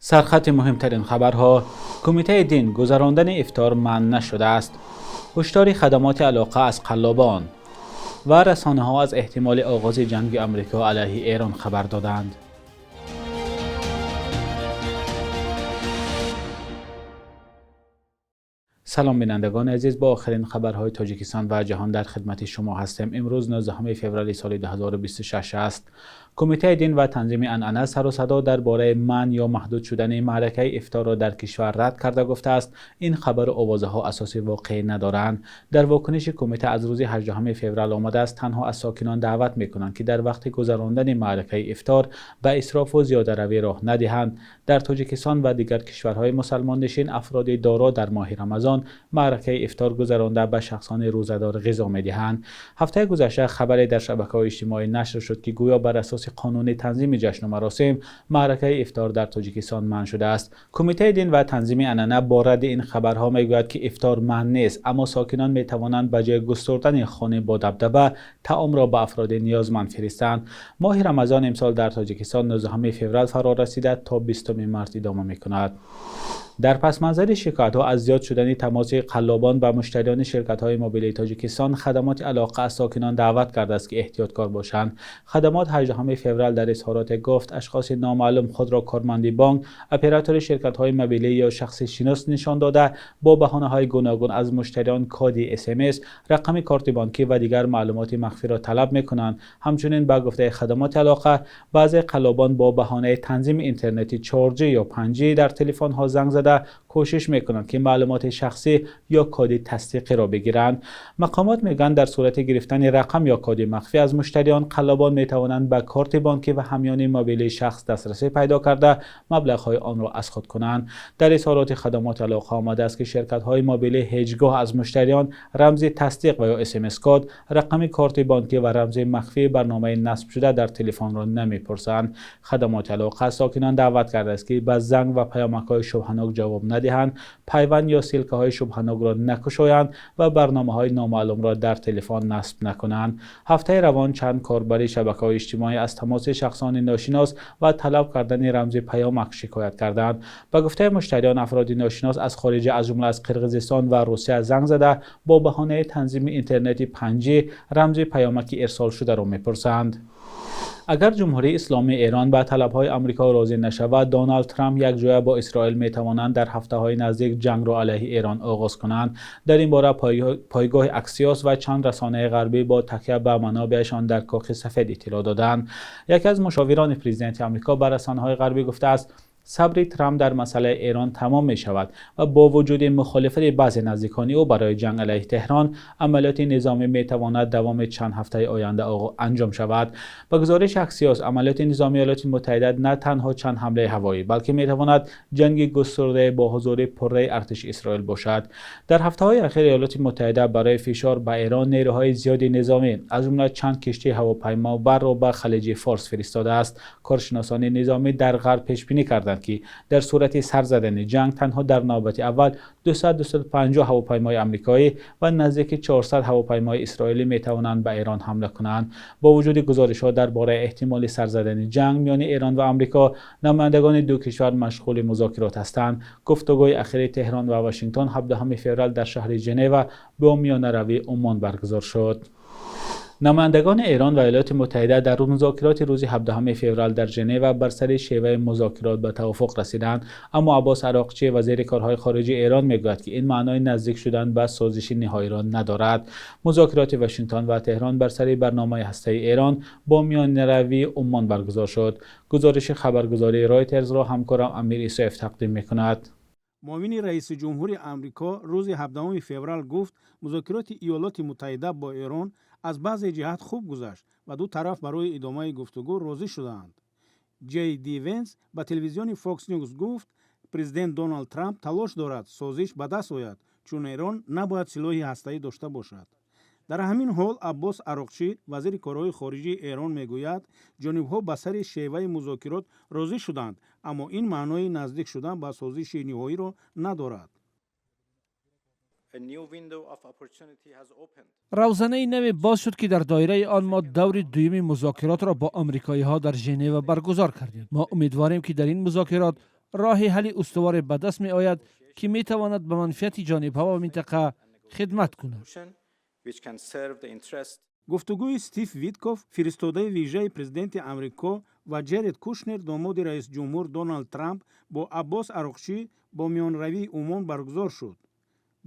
سرخط مهمترین خبرها: کمیته دین گذراندن افطار منع نشده است. هشدار خدمات علاقه از قلابان و رسانه‌ها از احتمال آغاز جنگ آمریکا علیه ایران خبر دادند. سلام بینندگان عزیز، با آخرین خبرهای تاجیکستان و جهان در خدمت شما هستیم. امروز 19 فوریه سال 2026 است. کمیته دین و تنظیم عنعنه سر و صدا درباره منع یا محدود شدن معرکه افطار را در کشور رد کرده گفته است این خبر و آوازه ها اساس واقعی ندارند. در واکنش کمیته از روز 18 فوریه آمده است تنها از ساکنان دعوت میکنند که در وقت گذراندن معرکه افطار به اسراف و زیاده روی راه ندهند. در تاجیکستان و دیگر کشورهای مسلمان نشین افراد دارا در ماه رمضان معرکه افطار گذرانده به شخصان روزه‌دار غذا می‌دهند. هفته گذشته خبری در شبکه‌های اجتماعی نشر شد که گویا بر اساس قانون تنظیم جشن و مراسم معرکه افطار در تاجیکستان منع شده است. کمیته دین و تنظیم عنعنه با رد این خبرها میگوید که افطار منع نیست، اما ساکنان میتوانند به جای گستردن خانه با دبدبه طعام را به افراد نیازمند فرستند. ماه رمضان امسال در تاجیکستان 19 فوریه فرا رسیده تا 20 مارس ادامه می‌کند. در پس منظر شکایت‌ها از زیاد شدن تماس قلابان با مشتریان شرکت‌های موبیل تاجیکستان، خدمات علاقه از ساکنان دعوت کرده است که احتیاطکار باشند. خدمات 18 فوریه در اظهارات گفت اشخاص نامعلوم خود را کارمند بانک، اپراتور شرکت‌های موبیلی یا شخص شناس نشان داده با بهانه‌های گوناگون از مشتریان کد SMS، رقم کارت بانکی و دیگر معلومات مخفی را طلب می‌کنند. همچنین با گفته خدمات علاقه، بعضی قلابان با بهانه تنظیم اینترنتی 4G یا 5G در تلفن‌ها زنگ زده کوشش میکنند که معلومات شخصی یا کد تصدیقی را بگیرند. مقامات میگن در صورت گرفتن رقم یا کد مخفی از مشتریان، قلابان میتوانند به کارت بانکی و همیان موبیل شخص دسترسی پیدا کرده مبلغ‌های آن را از خود کنند. در اظهارات خدمات علاقه آمده است که شرکت‌های موبیل هیچگاه از مشتریان رمز تصدیق و یا SMS کد، رقم کارت بانکی و رمز مخفی برنامه نصب شده در تلفن را نمیپرسند. خدمات علاقه ساکنان دعوت کرده است که به زنگ و پیامک‌های شبهه‌ناک جواب ندهند، پیوند یا سلکه‌های شبهه‌ناک را نکشایند و برنامه‌های نامعلوم را در تلفن نصب نکنند. هفته روان چند کاربر شبکه‌های اجتماعی از تماس شخصان ناشناس و طلب کردن رمز پیامک شکایت کردند. به گفته مشتریان، افراد ناشناس از خارج از جمله از قرقیزستان و روسیه زنگ زده با بهانه تنظیم اینترنتی 5G رمز پیامک ارسال شده را می‌پرسند. اگر جمهوری اسلامی ایران به طلب‌های آمریکا راضی نشود، دونالد ترامپ یک جای با اسرائیل می‌توانند در هفته‌های نزدیک جنگ را علیه ایران آغاز کنند. در این باره پایگاه اکسیوس و چند رسانه غربی با تکیه به منابعشان در کاخ سفید اطلاع دادند. یکی از مشاوران پرزیدنت آمریکا به رسانه‌های غربی گفته است صبر ترامپ در مسئله ایران تمام می شود و با وجود مخالفت بعضی نزدیکان او برای جنگ علیه تهران، عملیات نظامی می تواند دوام چند هفته آینده انجام شود. با گزارش اکسیوس، عملیات نظامی ایالات متحده نه تنها چند حمله هوایی بلکه می تواند جنگ گسترده با حضور پره ارتش اسرائیل باشد. در هفته‌های اخیر ایالات متحده برای فشار به ایران نیروهای زیادی نظامی از جمله چند کشتی هواپیما بر را به خلیج فارس فرستاده است. کارشناسان نظامی در غرب پیش بینی کردند که در صورت سر زدن جنگ تنها در نوبت اول 250 هواپیمای آمریکایی و نزدیک 400 هواپیمای اسرائیلی می توانند به ایران حمله کنند. با وجود گزارش‌ها درباره احتمال سر زدن جنگ میان ایران و آمریکا، نمایندگان دو کشور مشغول مذاکرات هستند. گفتگوی اخیر تهران و واشنگتن 17 فوریه در شهر ژنو با میانه‌روی عمان برگزار شد. نمایندگان ایران و ایالات متحده در مذاکرات روز 17 فوریه در ژنو بر سر شیوه مذاکرات به توافق رسیدند، اما عباس عراقچی وزیر کارهای خارجه ایران میگوید که این معنای نزدیک شدن به سازش نهایی را ندارد. مذاکرات واشنگتن و تهران بر سر برنامه هسته‌ای ایران با میانه‌روی عمان برگزار شد. گزارش خبرگزاری رایترز را همکارم امیر ایساف تقدیم می‌کند. معاون رئیس جمهور آمریکا روز 17 فوریه گفت مذاکرات ایالات متحده با ایران از بعض جهات خوب گذشت و دو طرف برای ادامه گفتگو راضی شدند. جی دی ونس به تلویزیون فاکس نیوز گفت پرزیدنت دونالد ترامپ تلاش دارد سازش به دست آید چون ایران نباید سلاح هسته‌ای داشته باشد. در همین حال عباس عراقچی وزیر کارهای خارجه ایران میگوید جانب‌ها به سر شیوه مذاکرات راضی شدند، اما این معنای نزدیک شدن به سازش نهایی را ندارد. روزنه نوی باز شد که در دایره آن ما دور دویم مذاکرات را با آمریکایی ها در ژنو برگزار کردیم. ما امیدواریم که در این مذاکرات راه حل استوار به دست می آید که می تواند به منفعت جانب‌ها و منطقه خدمت کند. گفتگوی استیو ویتکوف فرستاده ویژه پرزیدنت آمریکا و جرد کوشنر داماد رئیس جمهور دونالد ترامپ با عباس عراقچی با میانروی عمان برگزار شد.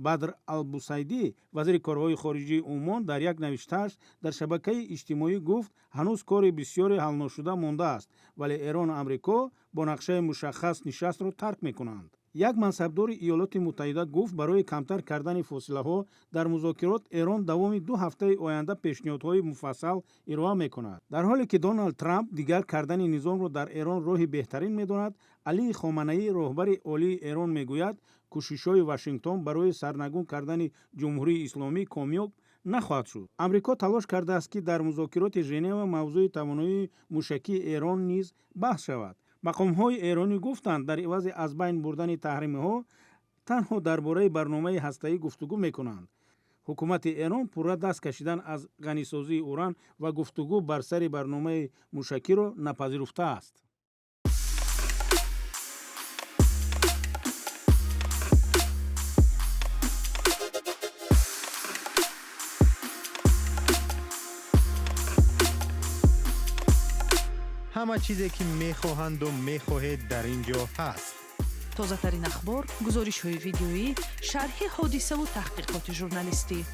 بدر البوسیدی وزیر کارهای خارجه عمان در یک نوشته‌اش در شبکه اجتماعی گفت هنوز کار بسیاری حل نشده مانده است ولی ایران و آمریکا با نقشه مشخص نشست را ترک می‌کنند. یک منصبدار ایالات متحده گفت برای کمتر کردن فاصله‌ها در مذاکرات ایران دوام 2 هفته آینده پیشنهادهای مفصل ارائه می‌کند. در حالی که دونالد ترامپ دیگر کردن نظام را در ایران راه بهترین می‌داند، علی خامنه‌ای رهبر عالی ایران می‌گوید کوشش‌های واشنگتن برای سرنگون کردن جمهوری اسلامی کامیاب نخواهد شد. آمریکا تلاش کرده است که در مذاکرات ژنو موضوع توانایی موشکی ایران نیز بحث شود. مقام‌های ایرانی گفتند در عوض از بین بردن تحریم‌ها تنها درباره برنامه هسته‌ای گفتگو می‌کنند. حکومت ایران پورا دست کشیدن از غنیسازی اوران و گفتگو بر سر برنامه موشکی را نپذیرفته است. همه چیزی که میخواهند و میخواهید در اینجا هست. تازه ترین اخبار، گزارش های ویدیویی، شرح حادثه و تحقیقات ژورنالیستی.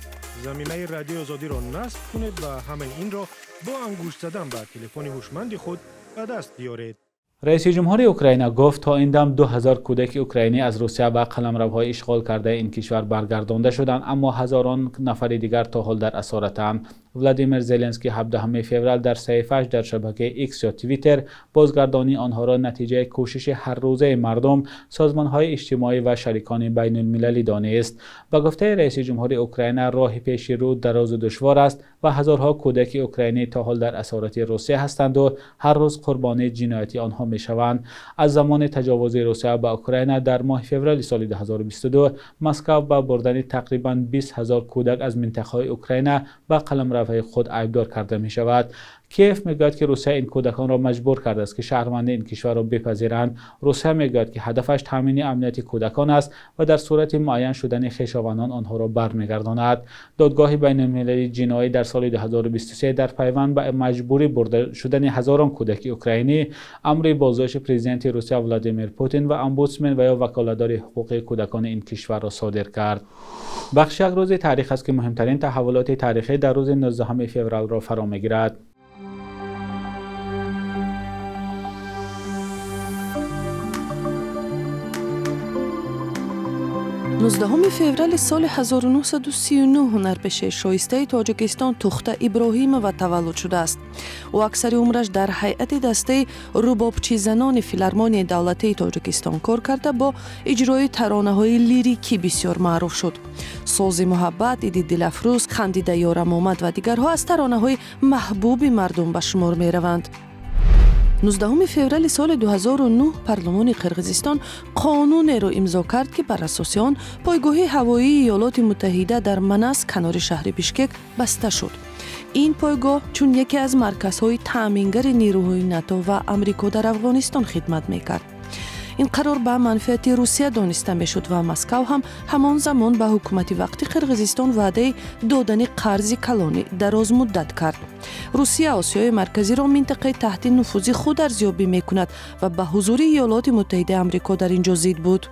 زمینه رادیو آزادی را نصب کنید و همه این را با انگشت زدن به تلفن هوشمند خود به دست بیارید. رئیس جمهوری اوکراین گفت تا این دم 2000 کودک اوکراینی از روسیه و قلمروهای اشغال کرده این کشور برگردانده شدند، اما هزاران نفر دیگر تا حال در اسارتند. ولادیمیر زلنسکی 17 فوریه در صحیفه‌اش در شبکه ایکس یا توییتر بازگردانی آنها را نتیجه کوشش هر روزه مردم، سازمان‌های اجتماعی و شریکان بین المللی دانست. به گفته رئیس جمهوری اوکراین راه پیش رو دراز و دشوار است و هزارها کودک اوکراینی تا حال در اسارت روسیه هستند و هر روز قربانی جنایت آنها میشوند. از زمان تجاوز روسیه به اوکراین در ماه فوریه سال 2022 مسکو با بردن تقریباً 20000 کودک از منطقه‌های اوکراین به قلمرو خود عیبدار کرده می شود. کیف میگوید که روسیه این کودکان را مجبور کرده است که شهروند این کشور را بپذیرند. روسیه میگوید که هدفش تامین امنیت کودکان است و در صورت معین شدن خویشاوندان آنها را برمیگرداند. دادگاه بین المللی جنایی در سال 2023 در پیوند به مجبوری برده شدن هزاران کودک اوکراینی امر بازداشت پرزیدنت روسیه ولادیمیر پوتین و امبودسمن و یا وکالتدار حقوق کودکان این کشور را صادر کرد. بخش یک روز تاریخ است که مهمترین تحولات تاریخی در روز 19 فوریه را فرا میگیرد. 19 فوریه سال 1939 هنرپیشه شایسته تاجیکستان تخته ابراهیم و تولد شده است. او اکثر عمرش در هیئت دسته ربابچی زنان فیلارمونی دولتی تاجیکستان کار کرده، با اجرای ترانه‌های لیریکی بسیار معروف شد. ساز محبت، ایدی دلافروز، خندیده یارم آمد و دیگرها از ترانه‌های محبوب مردم به شمار می‌روند. 19 فوریه سال 2009 پارلمان قرقیزستان قانون را امضا کرد که بر اساس آن پایگاه هوایی ایالات متحده در مناس کنار شهر بیشکک بسته شد. این پایگاه چون یکی از مرکزهای تامینگر نیروهای ناتو و آمریکا در افغانستان خدمت میکرد. این قرار به منفعت روسیه دانسته میشد و مسکو هم همان زمان به حکومت وقتی قرقیزستان وعده دادن قرض کلانی دراز مدت کرد. روسیه آسیای مرکزی را منطقه تحت نفوذ خود ارزیابی میکند و به حضور ایالات متحده آمریکا در اینجا ضد بود.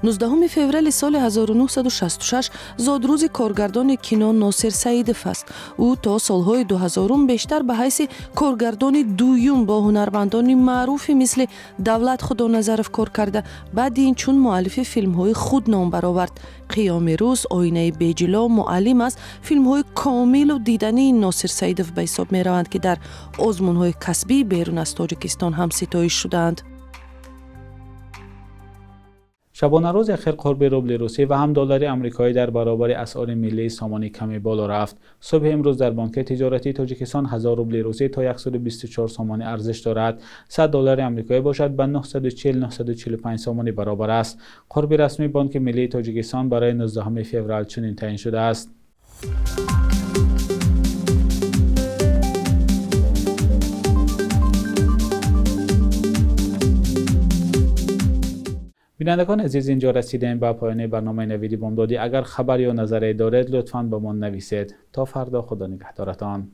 19 فوریه سال 1966 زادروز کارگردان کینو ناصر سعیدов است. او تا سالهای 2000 بیشتر به حیث کارگردان دویم با هنرمندان معروفی مثل دولت خدانظرов کار کرده. بعد این چون مؤلف فیلم‌های خود نام برآورد. قیام روز، آینه بیجلا، معلم است. فیلم‌های کامل و دیدنی ناصر سعیدов به حساب می‌روند که در آزمون‌های کسبی بیرون از تاجیکستان هم ستایش شدند. شبانه روز اخیر قرب روبل روسی و هم دلار آمریکایی در برابر اسعار ملی سامانی کمی بالا رفت. صبح امروز در بانک تجارتی تاجیکستان 1000 روبل روسی تا 124 سامانی ارزش دارد. 100 دلار آمریکایی باشد به 940-945 سامانی برابر است. قرب رسمی بانک ملی تاجیکستان برای 19 فوریه چنین تعیین شده است. بینندگان عزیز، اینجا رسیدیم به پایان برنامه نویدی بامدادی. اگر خبر یا نظری دارید لطفاً به ما نویسید. تا فردا، خدا نگهدارتان.